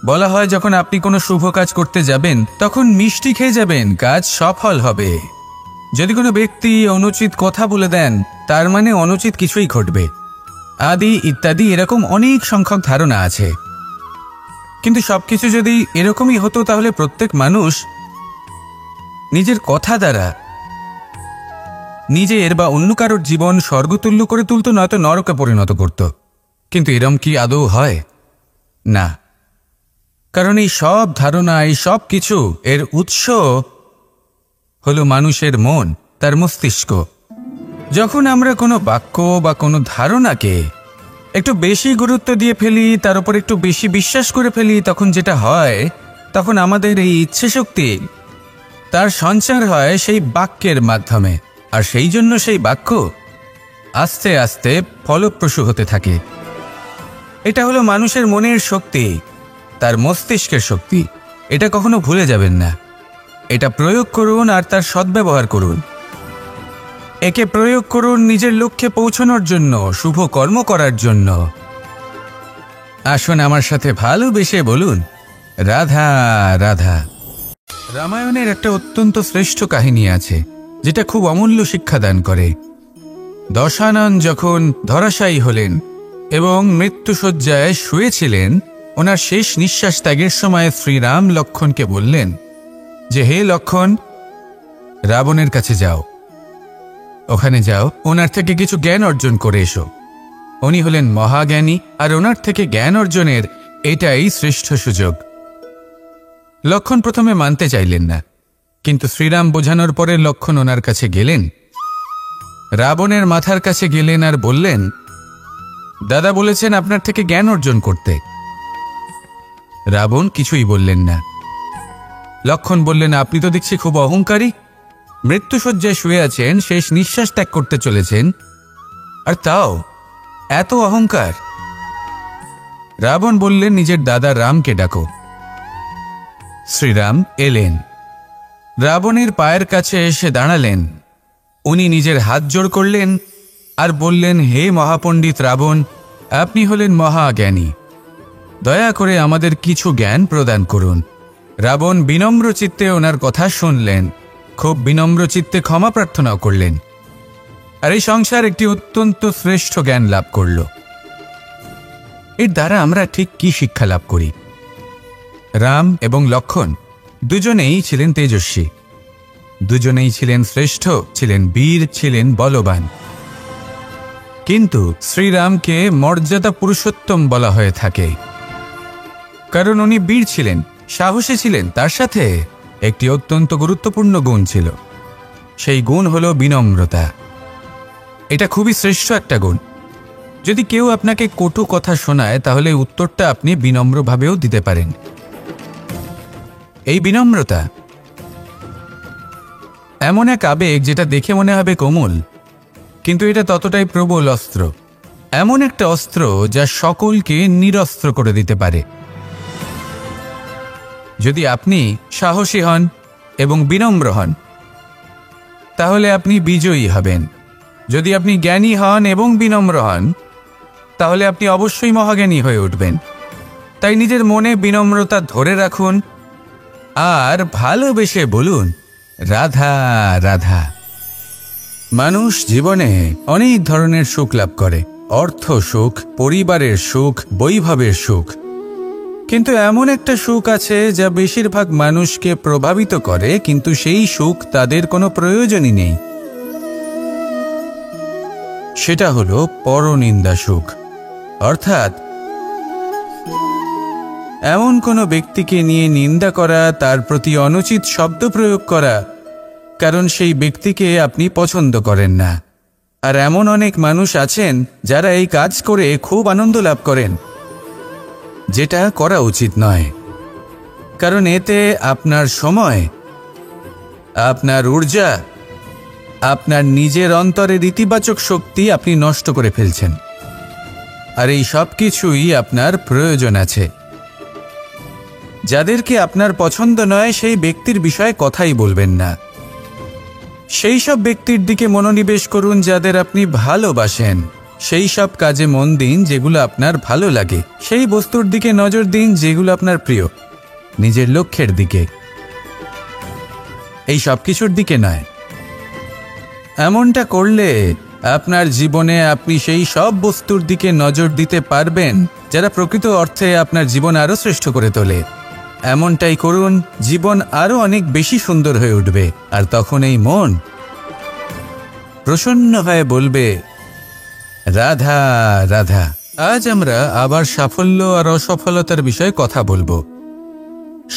বলা হয় যখন আপনি কোনো শুভ কাজ করতে যাবেন তখন মিষ্টি খেয়ে যাবেন, কাজ সফল হবে। যদি কোনো ব্যক্তি অনুচিত কথা বলে দেন তার মানে অনুচিত কিছুই ঘটবে, আদি ইত্যাদি এরকম অনেক সংখ্যক ধারণা আছে। কিন্তু সবকিছু যদি এরকমই হতো তাহলে প্রত্যেক মানুষ নিজের কথা দ্বারা নিজের বা অন্য কারোর জীবন স্বর্গতুল্য করে তুলত, নয়তো নরকে পরিণত করত। কিন্তু এরম কি আদৌ হয়? না। কারণ এই সব ধারণা, এই সব কিছু এর উৎস হলো মানুষের মন, তার মস্তিষ্ক। যখন আমরা কোনো বাক্য বা কোনো ধারণাকে একটু বেশি গুরুত্ব দিয়ে ফেলি, তার উপর একটু বেশি বিশ্বাস করে ফেলি, তখন যেটা হয়, তখন আমাদের এই ইচ্ছে শক্তি তার সঞ্চার হয় সেই বাক্যের মাধ্যমে, আর সেই জন্য সেই বাক্য আস্তে আস্তে ফলপ্রসূ হতে থাকে। এটা হলো মানুষের মনের শক্তি, তার মস্তিষ্কের শক্তি। এটা কখনো ভুলে যাবেন না। এটা প্রয়োগ করুন আর তার সদ্ব্যবহার করুন। একে প্রয়োগ করুন নিজের লক্ষ্যে পৌঁছানোর জন্য, শুভ কর্ম করার জন্য। আসুন আমার সাথে ভালোবেসে বলুন, রাধা রাধা। রামায়ণের একটা অত্যন্ত শ্রেষ্ঠ কাহিনী আছে যেটা খুব অমূল্য শিক্ষাদান করে। দশানন যখন ধরাশায়ী হলেন এবং মৃত্যুশয্যায় শুয়েছিলেন, ওনার শেষ নিঃশ্বাস ত্যাগের সময় শ্রীরাম লক্ষ্মণকে বললেন যে, হে লক্ষ্মণ, রাবণের কাছে যাও, ওখানে যাও, ওনার থেকে কিছু জ্ঞান অর্জন করে এসো। উনি হলেন মহাজ্ঞানী, আর ওনার থেকে জ্ঞান অর্জনের এটাই শ্রেষ্ঠ সুযোগ। লক্ষ্মণ প্রথমে মানতে চাইলেন না, কিন্তু শ্রীরাম বোঝানোর পরে লক্ষ্মণ ওনার কাছে গেলেন, রাবণের মাথার কাছে গেলেন আর বললেন, দাদা বলেছেন আপনার থেকে জ্ঞান অর্জন করতে। রাবণ কিছুই বললেন না। লক্ষ্মণ বললেন, আপনি তো দেখছি খুব অহংকারী, মৃত্যুশয্যায় শুয়ে আছেন, শেষ নিঃশ্বাস ত্যাগ করতে চলেছেন, আর তাও এত অহংকার। রাবণ বললেন, নিজের দাদা রামকে ডাকো। শ্রীরাম এলেন, রাবণের পায়ের কাছে এসে দাঁড়ালেন। উনি নিজের হাত জোড় করলেন আর বললেন, হে মহাপণ্ডিত রাবণ, আপনি হলেন মহাজ্ঞানী, দয়া করে আমাদের কিছু জ্ঞান প্রদান করুন। রাবণ বিনম্র চিত্তে ওনার কথা শুনলেন, খুব বিনম্র চিত্তে ক্ষমা প্রার্থনাও করলেন, আর এই সংসার একটি অত্যন্ত শ্রেষ্ঠ জ্ঞান লাভ করল। এর দ্বারা আমরা ঠিক কি শিক্ষা লাভ করি? রাম এবং লক্ষ্মণ দুজনেই ছিলেন তেজস্বী, দুজনেই ছিলেন শ্রেষ্ঠ, ছিলেন বীর, ছিলেন বলবান। কিন্তু শ্রীরামকে মর্যাদা পুরুষোত্তম বলা হয়ে থাকে, কারণ উনি বীর ছিলেন, সাহসী ছিলেন। তার সাথে একটি অত্যন্ত গুরুত্বপূর্ণ গুণ ছিল, সেই গুণ হলো বিনম্রতা। এটা খুবই শ্রেষ্ঠ একটা গুণ। যদি কেউ আপনাকে কটু কথা শোনায়, তাহলে উত্তরটা আপনি বিনম্রভাবেও দিতে পারেন। এই বিনম্রতা এমন এক আবেগ যেটা দেখে মনে হবে কোমল, কিন্তু এটা ততটাই প্রবল অস্ত্র। এমন একটা অস্ত্র যা সকলকে নিরস্ত্র করে দিতে পারে। যদি আপনি সাহসী হন এবং বিনম্র হন, তাহলে আপনি বিজয়ী হবেন। যদি আপনি জ্ঞানী হন এবং বিনম্র হন, তাহলে আপনি অবশ্যই মহাজ্ঞানী হয়ে উঠবেন। তাই নিজের মনে বিনম্রতা ধরে রাখুন আর ভালোবেসে বলুন, রাধা রাধা। মানুষ জীবনে অনেক ধরনের সুখ লাভ করে, অর্থ সুখ, পরিবারের সুখ, বৈভবের সুখ। কিন্তু এমন একটা সুখ আছে যা বেশিরভাগ মানুষকে প্রভাবিত করে, কিন্তু সেই সুখ তাদের কোনো প্রয়োজনই নেই। সেটা হলো পরনিন্দা সুখ। অর্থাৎ এমন কোনো ব্যক্তিকে নিয়ে নিন্দা করা, তার প্রতি অনুচিত শব্দ প্রয়োগ করা, কারণ সেই ব্যক্তিকে আপনি পছন্দ করেন না। আর এমন অনেক মানুষ আছেন যারা এই কাজ করে খুব আনন্দ লাভ করেন, যেটা করা উচিত নয়। কারণ এতে আপনার সময়, আপনার ঊর্জা, আপনার নিজের অন্তরের ইতিবাচক শক্তি আপনি নষ্ট করে ফেলছেন। আর এই সব কিছুই আপনার প্রয়োজন আছে। যাদেরকে আপনার পছন্দ নয়, সেই ব্যক্তির বিষয়ে কথাই বলবেন না। সেই সব ব্যক্তির দিকে মনোনিবেশ করুন যাদের আপনি ভালোবাসেন। সেই সব কাজে মন দিন যেগুলো আপনার ভালো লাগে। সেই বস্তুর দিকে নজর দিন যেগুলো আপনার প্রিয়, নিজের লক্ষ্যের দিকে, এই সব কিছুর দিকে নয়। এমনটা করলে আপনার জীবনে আপনি সেই সব বস্তুর দিকে নজর দিতে পারবেন যারা প্রকৃত অর্থে আপনার জীবন আরও শ্রেষ্ঠ করে তোলে। এমনটাই করুন, জীবন আরও অনেক বেশি সুন্দর হয়ে উঠবে। আর তখন এই মন প্রসন্ন হয়ে বলবে, রাধা রাধা। আজ আমরা আবার সাফল্য আর অসফলতার বিষয়ে কথা বলবো।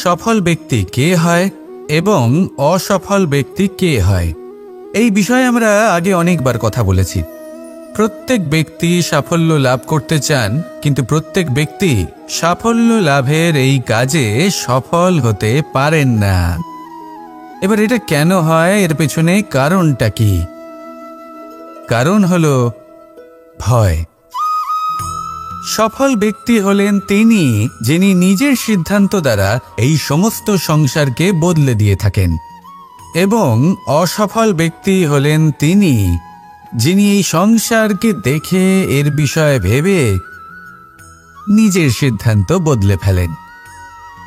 সফল ব্যক্তি কে হয় এবং অসফল ব্যক্তি কে হয়, এই বিষয়ে আমরা আগে অনেকবার কথা বলেছি। প্রত্যেক ব্যক্তি সাফল্য লাভ করতে চান, কিন্তু প্রত্যেক ব্যক্তি সাফল্য লাভের এই কাজে সফল হতে পারেন না। এবার এটা কেন হয়, এর পেছনে কারণটা কি? কারণ হলো ভয়। সফল ব্যক্তি হলেন তিনি যিনি নিজের সিদ্ধান্ত দ্বারা এই সমস্ত সংসারকে বদলে দিয়ে থাকেন, এবং অসফল ব্যক্তি হলেন তিনি যিনি এই সংসারকে দেখে এর বিষয়ে ভেবে নিজের সিদ্ধান্ত বদলে ফেলেন।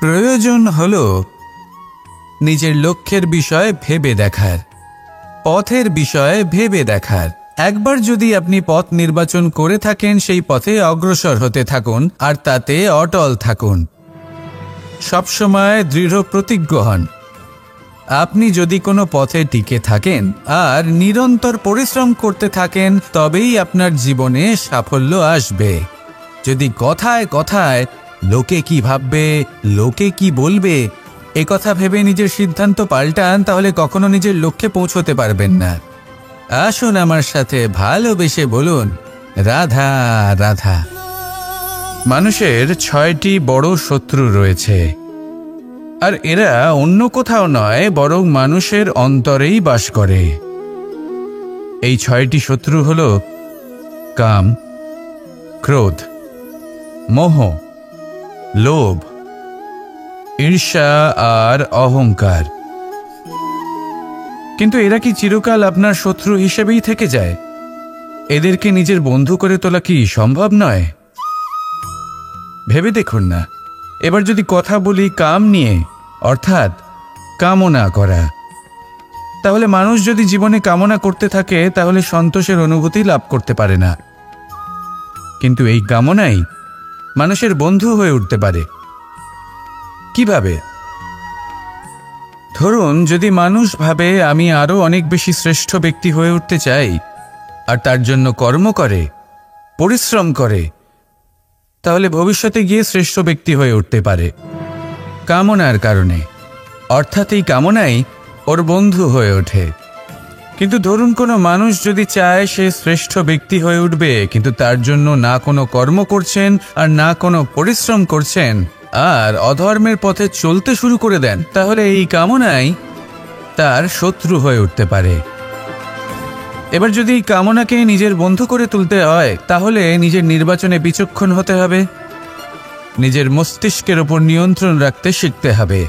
প্রয়োজন হল নিজের লক্ষ্যের বিষয়ে ভেবে দেখার, পথের বিষয়ে ভেবে দেখার। একবার যদি আপনি পথ নির্বাচন করে থাকেন, সেই পথে অগ্রসর হতে থাকুন আর তাতে অটল থাকুন। সবসময় দৃঢ় প্রতিজ্ঞ হন। আপনি যদি কোনো পথে টিকে থাকেন আর নিরন্তর পরিশ্রম করতে থাকেন, তবেই আপনার জীবনে সাফল্য আসবে। যদি কথায় কথায় লোকে কি ভাববে, লোকে কি বলবে, একথা ভেবে নিজের সিদ্ধান্ত পাল্টান, তাহলে কখনো নিজের লক্ষ্যে পৌঁছতে পারবেন না। আসুন আমার সাথে ভালোবেসে বলুন, রাধা রাধা। মানুষের 6টি বড় শত্রু রয়েছে, আর এরা অন্য কোথাও নয়, বরং মানুষের অন্তরেই বাস করে। এই 6টি শত্রু হল কাম, ক্রোধ, মোহ, লোভ, ঈর্ষা আর অহংকার। কিন্তু এরা কি চিরকাল আপনার শত্রু হিসেবেই থেকে যায়? এদেরকে নিজের বন্ধু করে তোলা কি সম্ভব নয়? ভেবে দেখুন না। এবার যদি কথা বলি কাম নিয়ে, অর্থাৎ কামনা করা, তাহলে মানুষ যদি জীবনে কামনা করতে থাকে তাহলে সন্তোষের অনুভূতি লাভ করতে পারে না। কিন্তু এই কামনাই মানুষের বন্ধু হয়ে উঠতে পারে। কিভাবে? ধরুন, যদি মানুষ ভাবে আমি আরও অনেক বেশি শ্রেষ্ঠ ব্যক্তি হয়ে উঠতে চাই, আর তার জন্য কর্ম করে, পরিশ্রম করে, তাহলে ভবিষ্যতে গিয়ে শ্রেষ্ঠ ব্যক্তি হয়ে উঠতে পারে কামনার কারণে। অর্থাৎ এই কামনাই ওর বন্ধু হয়ে ওঠে। কিন্তু ধরুন, কোনো মানুষ যদি চায় সে শ্রেষ্ঠ ব্যক্তি হয়ে উঠবে, কিন্তু তার জন্য না কোনো কর্ম করছেন আর না কোনো পরিশ্রম করছেন, আর অধর্মের পথে চলতে শুরু করে দেন, তাহলে এই কামনাই তার শত্রু হয়ে উঠতে পারে। এবার যদি এই কামনাকে নিজের বন্ধু করে তুলতে হয়, তাহলে নিজের নির্বাচনে বিচক্ষণ হতে হবে, নিজের মস্তিষ্কের ওপর নিয়ন্ত্রণ রাখতে শিখতে হবে।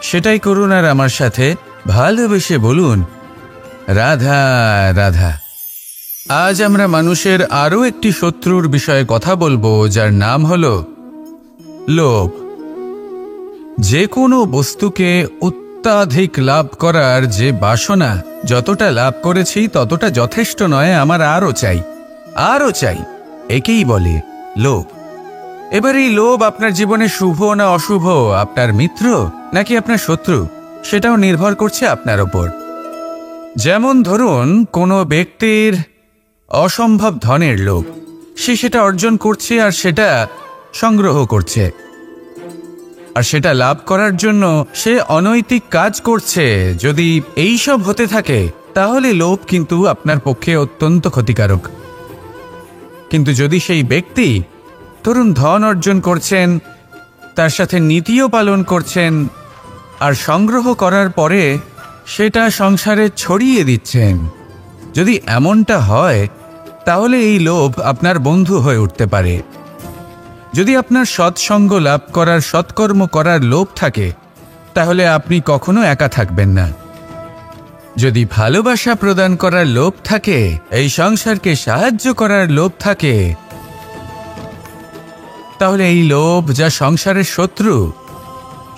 সেটাই করুন আর আমার সাথে ভালোবেসে বলুন, রাধা রাধা। আজ আমরা মানুষের আরও একটি শত্রুর বিষয়ে কথা বলবো, যার নাম হলো লোভ। যে কোনো বস্তুকে অত্যাধিক লাভ করার যে বাসনা, যতটা লাভ করেছি ততটা যথেষ্ট নয়, আমার আরও চাই, আরও চাই, একেই বলে লোভ। এবার এই লোভ আপনার জীবনে শুভ না অশুভ, আপনার মিত্র নাকি আপনার শত্রু, সেটাও নির্ভর করছে আপনার ওপর। যেমন ধরুন, কোনো ব্যক্তির অসম্ভব ধনের লোভ, সে সেটা অর্জন করছে আর সেটা সংগ্রহ করছে, আর সেটা লাভ করার জন্য সে অনৈতিক কাজ করছে। যদি এই সব হতে থাকে, তাহলে লোভ কিন্তু আপনার পক্ষে অত্যন্ত ক্ষতিকারক। কিন্তু যদি সেই ব্যক্তি ধরুন ধন অর্জন করছেন, তার সাথে নীতিও পালন করছেন, আর সংগ্রহ করার পরে সেটা সংসারে ছড়িয়ে দিচ্ছেন, যদি এমনটা হয়, তাহলে এই লোভ আপনার বন্ধু হয়ে উঠতে পারে। যদি আপনার সৎসঙ্গ লাভ করার, সৎকর্ম করার লোভ থাকে, তাহলে আপনি কখনো একা থাকবেন না। যদি ভালোবাসা প্রদান করার লোভ থাকে, এই সংসারকে সাহায্য করার লোভ থাকে, তাহলে এই লোভ, যা সংসারের শত্রু,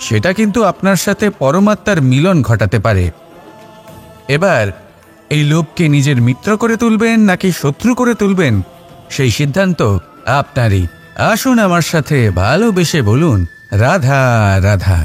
সেটা কিন্তু আপনার সাথে পরমাত্মার মিলন ঘটাতে পারে। এবার এই লোভকে নিজের মিত্র করে তুলবেন নাকি শত্রু করে তুলবেন, সেই সিদ্ধান্ত আপনারই। আসুন আমার সাথে, ভালোবেসে বলুন রাধা রাধা।